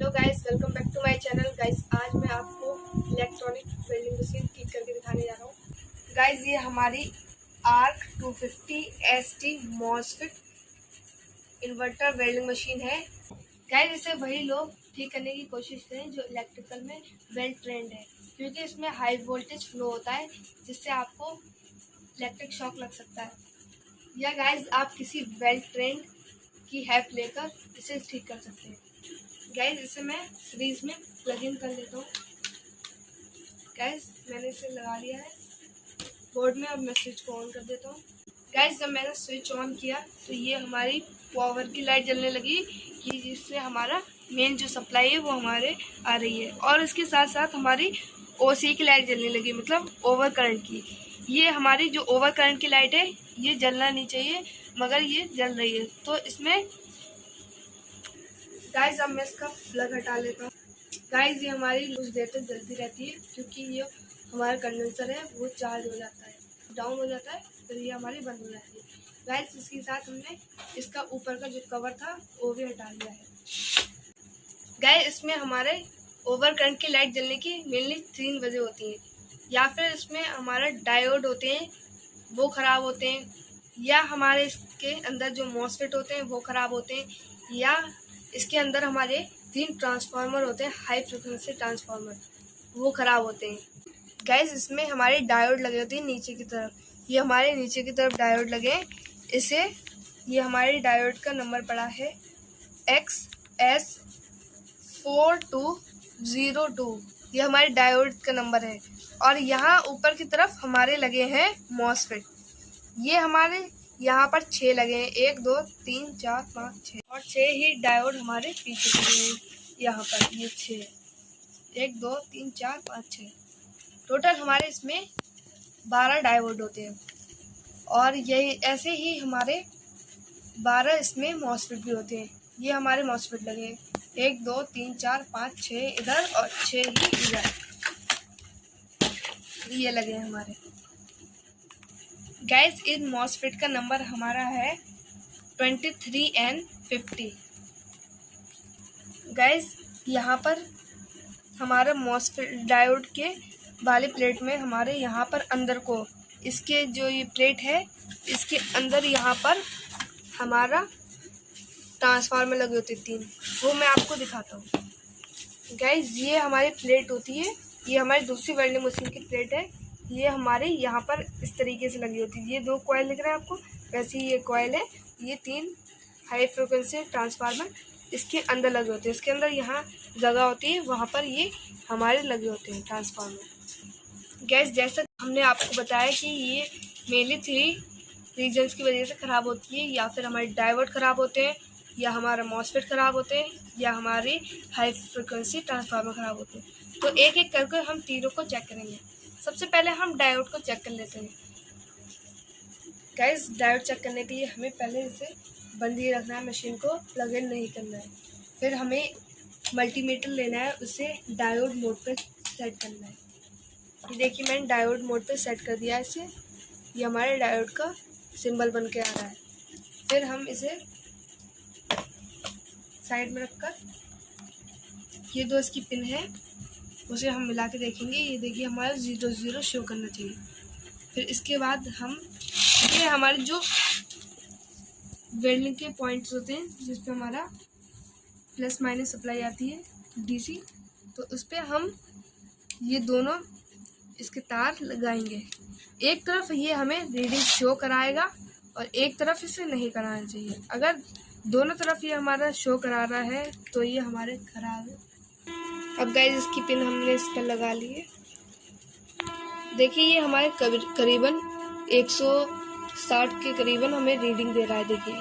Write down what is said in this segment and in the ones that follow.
Hello guys, welcome back to my channel. Guys आज मैं आपको इलेक्ट्रॉनिक वेल्डिंग मशीन ठीक करके दिखाने जा रहा हूँ। गाइस ये हमारी arc 250 ST MOSFET inverter welding machine है। गाइस इसे वही लोग ठीक करने की कोशिश करें जो इलेक्ट्रिकल में वेल ट्रेंड है, क्योंकि इसमें हाई वोल्टेज फ्लो होता है जिससे आपको इलेक्ट्रिक शॉक लग सकता है। या गाइस आप किसी वेल ट्रेंड की हेल्प लेकर इसे ठीक कर सकते हैं। गाइस इसे मैं सीरीज में प्लग इन कर लेता हूँ। गाइस मैंने इसे लगा लिया है बोर्ड में। अब मैं स्विच को ऑन कर देता हूँ। गाइस जब मैंने स्विच ऑन किया तो ये हमारी पावर की लाइट जलने लगी, कि जिससे हमारा मेन जो सप्लाई है वो हमारे आ रही है, और इसके साथ साथ हमारी OC की लाइट जलने लगी, मतलब ओवर करंट की। ये हमारी जो ओवर करंट की लाइट है ये जलना नहीं चाहिए, मगर ये जल रही है। तो इसमें गाइस अब मैं इसका प्लग हटा लेता हूँ। गाइस ये हमारी कुछ देर तक जलती रहती है, क्योंकि ये हमारा कंडेंसर है वो चार्ज हो जाता है, डाउन हो जाता है, फिर ये हमारी बंद हो जाती है। गाइस इसके साथ हमने इसका ऊपर का जो कवर था वो भी हटा लिया है। गाइस इसमें हमारे ओवर करंट की लाइट जलने की मेनली 3 वजह होती हैं। या फिर इसमें हमारा डायोड होते हैं वो ख़राब होते हैं, या हमारे इसके अंदर जो मॉसफेट होते हैं वो ख़राब होते हैं, या इसके अंदर हमारे 3 ट्रांसफार्मर होते हैं, हाई फ्रिक्वेंसी ट्रांसफार्मर, वो ख़राब होते हैं। गाइस इसमें हमारे डायोड लगे होते हैं नीचे की तरफ। ये हमारे नीचे की तरफ डायोड लगे हैं। इसे ये हमारे डायोड का नंबर पड़ा है XS4202। ये हमारे डायोड का नंबर है। और यहाँ ऊपर की तरफ हमारे लगे हैं मॉसफेट। ये हमारे यहाँ पर 6 लगे हैं, 1 2 3 4 5 6, और 6 ही डायोड हमारे पीछे लगे हैं। यहाँ पर ये 6, 1 2 3 4 5 6, टोटल हमारे इसमें 12 डायोड होते हैं। और यही ऐसे ही हमारे 12 इसमें मॉसफेट भी होते हैं। ये हमारे मॉसफेट लगे हैं 1 2 3 4 5 6 इधर और 6 ही इधर, ये लगे हैं हमारे। गाइस इन मॉसफेट का नंबर हमारा है 23N50। गाइस यहाँ पर हमारा मॉसफेट डायोड के वाले प्लेट में हमारे यहाँ पर अंदर को, इसके जो ये प्लेट है इसके अंदर यहाँ पर हमारा ट्रांसफार्मर लगे होते 3, वो मैं आपको दिखाता हूँ। गाइस ये हमारी प्लेट होती है, ये हमारी दूसरी वेल्डिंग मशीन की प्लेट है। ये हमारे यहाँ पर इस तरीके से लगी होती है। ये 2 कॉइल दिख रहा है आपको, वैसे ही ये कॉइल है। ये 3 हाई फ्रिक्वेंसी ट्रांसफार्मर इसके अंदर लगे होते हैं। इसके अंदर यहाँ जगह होती है, वहाँ पर ये हमारे लगे होते हैं ट्रांसफार्मर। गैस जैसा हमने आपको बताया कि ये मेनली 3 रीजन्स की वजह से ख़राब होती है, या फिर हमारे डायोड ख़राब होते हैं, या हमारा मॉसफेट ख़राब होते हैं, या हमारे हाई फ्रिक्वेंसी ट्रांसफार्मर ख़राब होते हैं। तो एक एक करके हम तीनों को चेक करेंगे। सबसे पहले हम डायोड को चेक कर लेते हैं। गाइस डायोड चेक करने के लिए हमें पहले इसे बंद ही रखना है, मशीन को प्लग इन नहीं करना है। फिर हमें मल्टीमीटर लेना है, उसे डायोड मोड पे सेट करना है। ये देखिए मैंने डायोड मोड पे सेट कर दिया है इसे। ये हमारे डायोड का सिंबल बन के आ रहा है। फिर हम इसे साइड में रखकर ये 2 इसकी पिन है, उसे हम मिला के देखेंगे। ये देखिए हमारा 0 0 शो करना चाहिए। फिर इसके बाद हम ये हमारे जो वेल्डिंग के पॉइंट्स होते हैं जिस पे हमारा प्लस माइनस सप्लाई आती है DC, तो उस पर हम ये दोनों इसके तार लगाएंगे। एक तरफ ये हमें रीडिंग शो कराएगा और एक तरफ इसे नहीं कराना चाहिए। अगर दोनों तरफ ये हमारा शो करा रहा है तो ये हमारे खराब है। अब गाइस इसकी पिन हमने इस पर लगा ली है। देखिए ये हमारे करीबन 160 के करीबन हमें रीडिंग दे रहा है। देखिए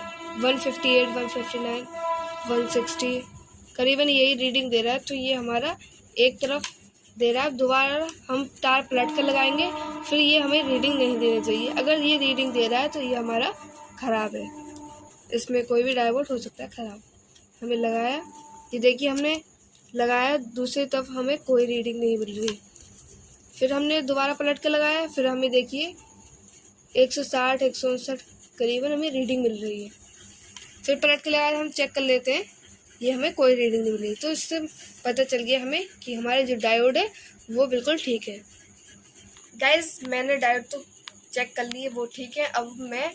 158 159 160 करीबन यही रीडिंग दे रहा है। तो ये हमारा एक तरफ दे रहा है। दोबारा हम तार पलट कर लगाएंगे, फिर ये हमें रीडिंग नहीं देनी चाहिए। अगर ये रीडिंग दे रहा है तो ये हमारा ख़राब है, इसमें कोई भी डायोड हो सकता है ख़राब। हमें लगाया, ये देखिए हमने लगाया, दूसरी तरफ हमें कोई रीडिंग नहीं मिल रही। फिर हमने दोबारा पलट कर लगाया, फिर हमें देखिए 160 159 करीबन हमें रीडिंग मिल रही है। फिर पलट के लगाया, हम चेक कर लेते हैं ये हमें कोई रीडिंग नहीं मिली। तो इससे पता चल गया हमें कि हमारे जो डायोड है वो बिल्कुल ठीक है। गाइस मैंने डायोड तो चेक कर लिए, वो ठीक है। अब मैं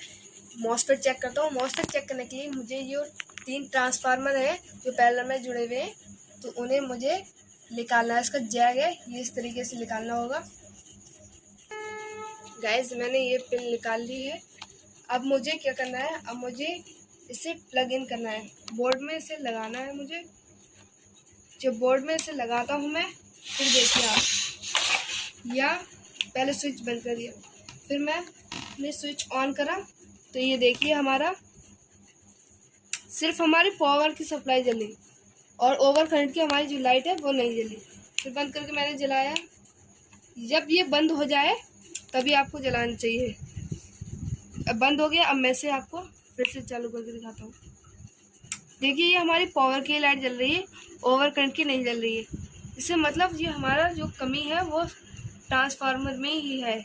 मॉसफेट चेक करता हूँ। मॉसफेट चेक करने के लिए मुझे ये 3 ट्रांसफार्मर है जो पैरेलल में जुड़े हुए हैं, तो उन्हें मुझे निकालना है। इसका जैग है, ये इस तरीके से निकालना होगा। गाइस मैंने ये पिन निकाल ली है। अब मुझे क्या करना है, अब मुझे इसे प्लग इन करना है, बोर्ड में इसे लगाना है मुझे। जब बोर्ड में इसे लगाता हूँ मैं, फिर देखिए आप, या पहले स्विच बंद कर दिया, फिर मैंने स्विच ऑन करा, तो ये देखिए हमारा सिर्फ हमारी पावर की सप्लाई जली और ओवर करंट की हमारी जो लाइट है वो नहीं जली। फिर बंद करके मैंने जलाया। जब ये बंद हो जाए तभी आपको जलाना चाहिए। अब बंद हो गया। अब मैं से आपको फिर से चालू करके दिखाता हूँ। देखिए ये हमारी पावर की लाइट जल रही है, ओवर करंट की नहीं जल रही है। इससे मतलब ये हमारा जो कमी है वो ट्रांसफार्मर में ही है,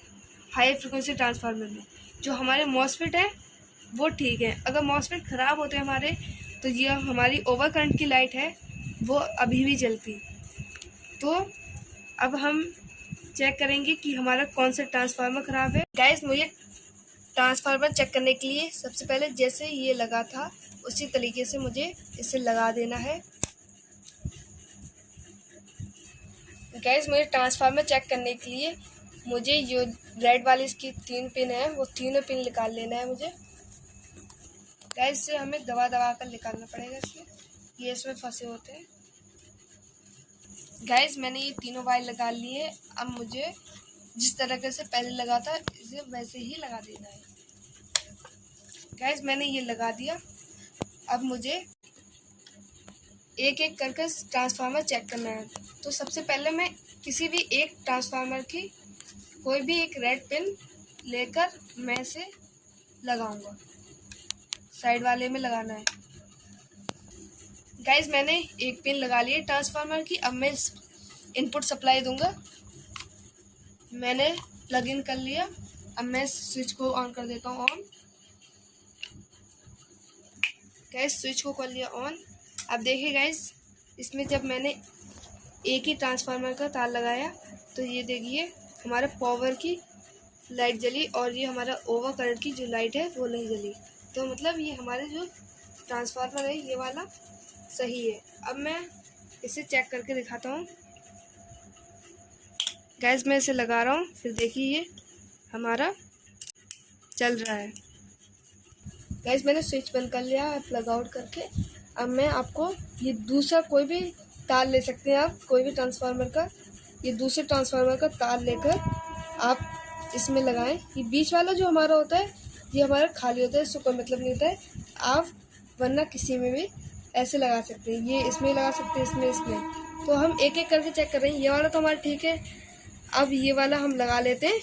हाई फ्रिक्वेंसी ट्रांसफार्मर में। जो हमारे मॉसफेट है वो ठीक है। अगर मॉसफेट ख़राब होते हमारे, तो ये हमारी ओवर करंट की लाइट है वो अभी भी जलती। तो अब हम चेक करेंगे कि हमारा कौन सा ट्रांसफार्मर ख़राब है। गाइस मुझे ट्रांसफार्मर चेक करने के लिए सबसे पहले जैसे ये लगा था उसी तरीके से मुझे इसे लगा देना है। गाइस मुझे ट्रांसफार्मर चेक करने के लिए मुझे जो रेड वाली इसकी 3 पिन है वो तीनों पिन निकाल लेना है मुझे। गाइस से हमें दबा कर निकालना पड़ेगा इसमें, ये इसमें फंसे होते हैं। गाइस मैंने ये तीनों वायर लगा लिए। अब मुझे जिस तरीके से पहले लगा था इसे वैसे ही लगा देना है। गाइस मैंने ये लगा दिया। अब मुझे एक एक करके ट्रांसफार्मर चेक करना है। तो सबसे पहले मैं किसी भी एक ट्रांसफार्मर की कोई भी एक रेड पिन लेकर मैं इसे लगाऊंगा, साइड वाले में लगाना है। गाइस मैंने एक पिन लगा ली है ट्रांसफार्मर की। अब मैं इनपुट सप्लाई दूंगा। मैंने प्लग इन कर लिया। अब मैं स्विच को ऑन कर देता हूँ ऑन। गाइस स्विच को कर लिया ऑन। अब देखिए गाइस, इसमें जब मैंने एक ही ट्रांसफार्मर का तार लगाया तो ये देखिए हमारे पावर की लाइट जली और ये हमारा ओवर करंट की जो लाइट है वो नहीं जली। तो मतलब ये हमारे जो ट्रांसफार्मर है ये वाला सही है। अब मैं इसे चेक करके दिखाता हूँ। गैस मैं इसे लगा रहा हूँ, फिर देखिए ये हमारा चल रहा है। गैस मैंने स्विच बंद कर लिया है प्लग आउट करके। अब मैं आपको ये दूसरा कोई भी तार ले सकते हैं आप, कोई भी ट्रांसफार्मर का, ये दूसरे ट्रांसफार्मर का तार लेकर आप इसमें लगाएं। ये बीच वाला जो हमारा होता है ये हमारा खाली होता है, इससे कोई मतलब नहीं होता है। आप वरना किसी में भी ऐसे लगा सकते हैं, ये इसमें लगा सकते हैं, इसमें। तो हम एक एक करके चेक कर रहे हैं। ये वाला तो हमारा ठीक है। अब ये वाला हम लगा लेते हैं।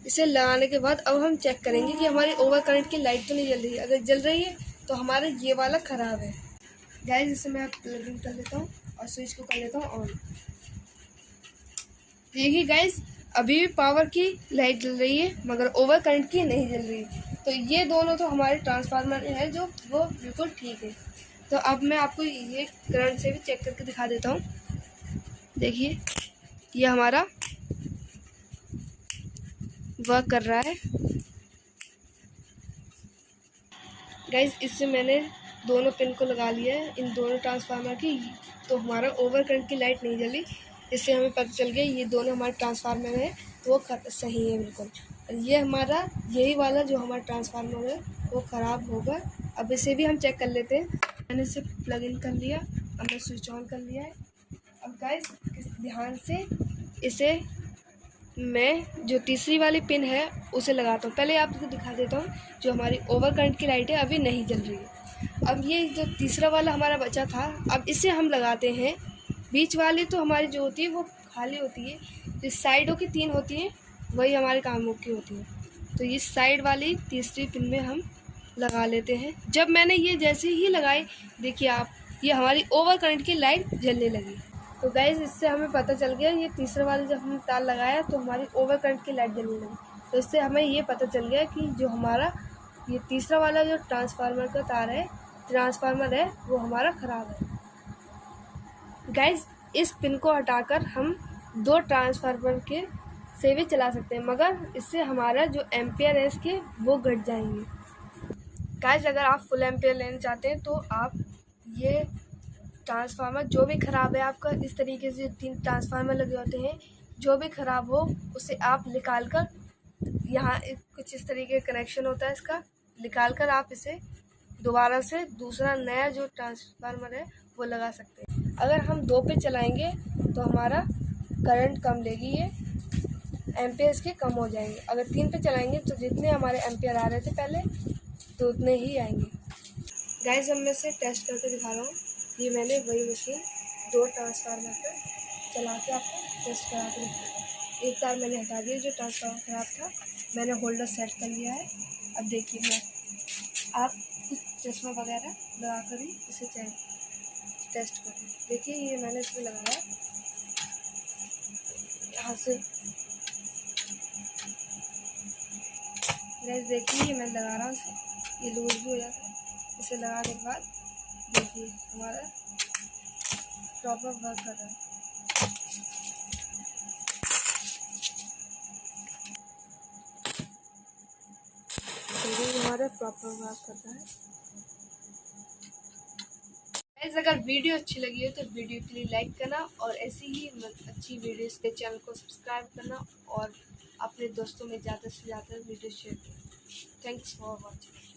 इसे लगाने के बाद अब हम चेक करेंगे कि हमारी ओवर करंट की लाइट तो नहीं जल रही है। अगर जल रही है तो हमारा ये वाला ख़राब है। गाइस इसे मैं प्लग इन कर लेता हूँ और स्विच को कर लेता हूँ ऑन। देखिए गाइस अभी भी पावर की लाइट जल रही है मगर ओवर करंट की नहीं जल रही। तो ये दोनों तो हमारे ट्रांसफार्मर है जो वो बिल्कुल ठीक है। तो अब मैं आपको ये करंट से भी चेक करके दिखा देता हूँ। देखिए ये हमारा वर्क कर रहा है। गाइस इससे मैंने दोनों पिन को लगा लिया है इन दोनों ट्रांसफार्मर की, तो हमारा ओवर करंट की लाइट नहीं जली। इससे हमें पता चल गया ये दोनों हमारे ट्रांसफार्मर है तो वो सही है बिल्कुल। और ये हमारा यही वाला जो हमारा ट्रांसफार्मर है वो ख़राब होगा। अब इसे भी हम चेक कर लेते हैं। मैंने इसे प्लग इन कर लिया, अब मैं स्विच ऑन कर लिया है। अब गाइस ध्यान से इसे मैं जो तीसरी वाली पिन है उसे लगाता हूँ। पहले आपको दिखा देता हूँ जो हमारी ओवर करंट की लाइट है अभी नहीं जल रही है। अब ये जो तीसरा वाला हमारा बचा था अब इसे हम लगाते हैं। बीच वाली तो हमारी जो होती है वो खाली होती है, जो साइडों की 3 होती हैं वही हमारे कामों की होती है। तो ये साइड वाली तीसरी पिन में हम लगा लेते हैं। जब मैंने ये जैसे ही लगाई देखिए आप, ये हमारी ओवर करंट की लाइट जलने लगी। तो गाइस इससे हमें पता चल गया ये तीसरा वाला जब हमने तार लगाया तो हमारी ओवर करंट की लाइट जलने लगी। तो इससे हमें ये पता चल गया कि जो हमारा ये तीसरा वाला जो ट्रांसफार्मर का तार है, ट्रांसफार्मर है वो हमारा ख़राब है। गाइस इस पिन को हटाकर हम 2 ट्रांसफार्मर के से भी चला सकते हैं, मगर इससे हमारा जो एम्पियर है इसके वो घट जाएंगे। गाइस अगर आप फुल एम्पियर लेना चाहते हैं तो आप ये ट्रांसफार्मर जो भी ख़राब है आपका, इस तरीके से 3 ट्रांसफार्मर लगे होते हैं, जो भी ख़राब हो उसे आप निकाल कर, यहाँ कुछ इस तरीके का कनेक्शन होता है इसका, निकाल कर आप इसे दोबारा से दूसरा नया जो ट्रांसफार्मर है वो लगा सकते हैं। अगर हम 2 पे चलाएंगे तो हमारा करंट कम लेगी, ये एम्पियर्स के कम हो जाएंगे। अगर 3 पे चलाएंगे तो जितने हमारे एम्पियर आ रहे थे पहले तो उतने ही आएंगे। गाइस अब मैं इसे टेस्ट करके दिखा रहा हूँ। ये मैंने वही मशीन 2 ट्रांसफार्मर पर चला के आपको टेस्ट करा के दिखाऊँ। एक तार मैंने हटा दिया जो ट्रांसफार्मर ख़राब था, मैंने होल्डर सेट कर लिया है। अब देखिए मैं आप कुछ चश्मा वगैरह लगा कर ही इसे टेस्ट करें। देखिए ये मैंने इसमें लगाया, यहाँ से गैस देखिए ये मैं लगा रहा हूँ इसे, ये लूज भी हो जाता है। इसे लगाने के बाद देखिए हमारा प्रॉपर वर्क कर रहा है। देखिए हमारा प्रॉपर वर्क कर रहा है। गाइस अगर वीडियो अच्छी लगी हो तो वीडियो के लिए लाइक करना और ऐसी ही अच्छी वीडियोस के चैनल को सब्सक्राइब करना और अपने दोस्तों में ज़्यादा से ज़्यादा वीडियो शेयर करना। Thanks for watching.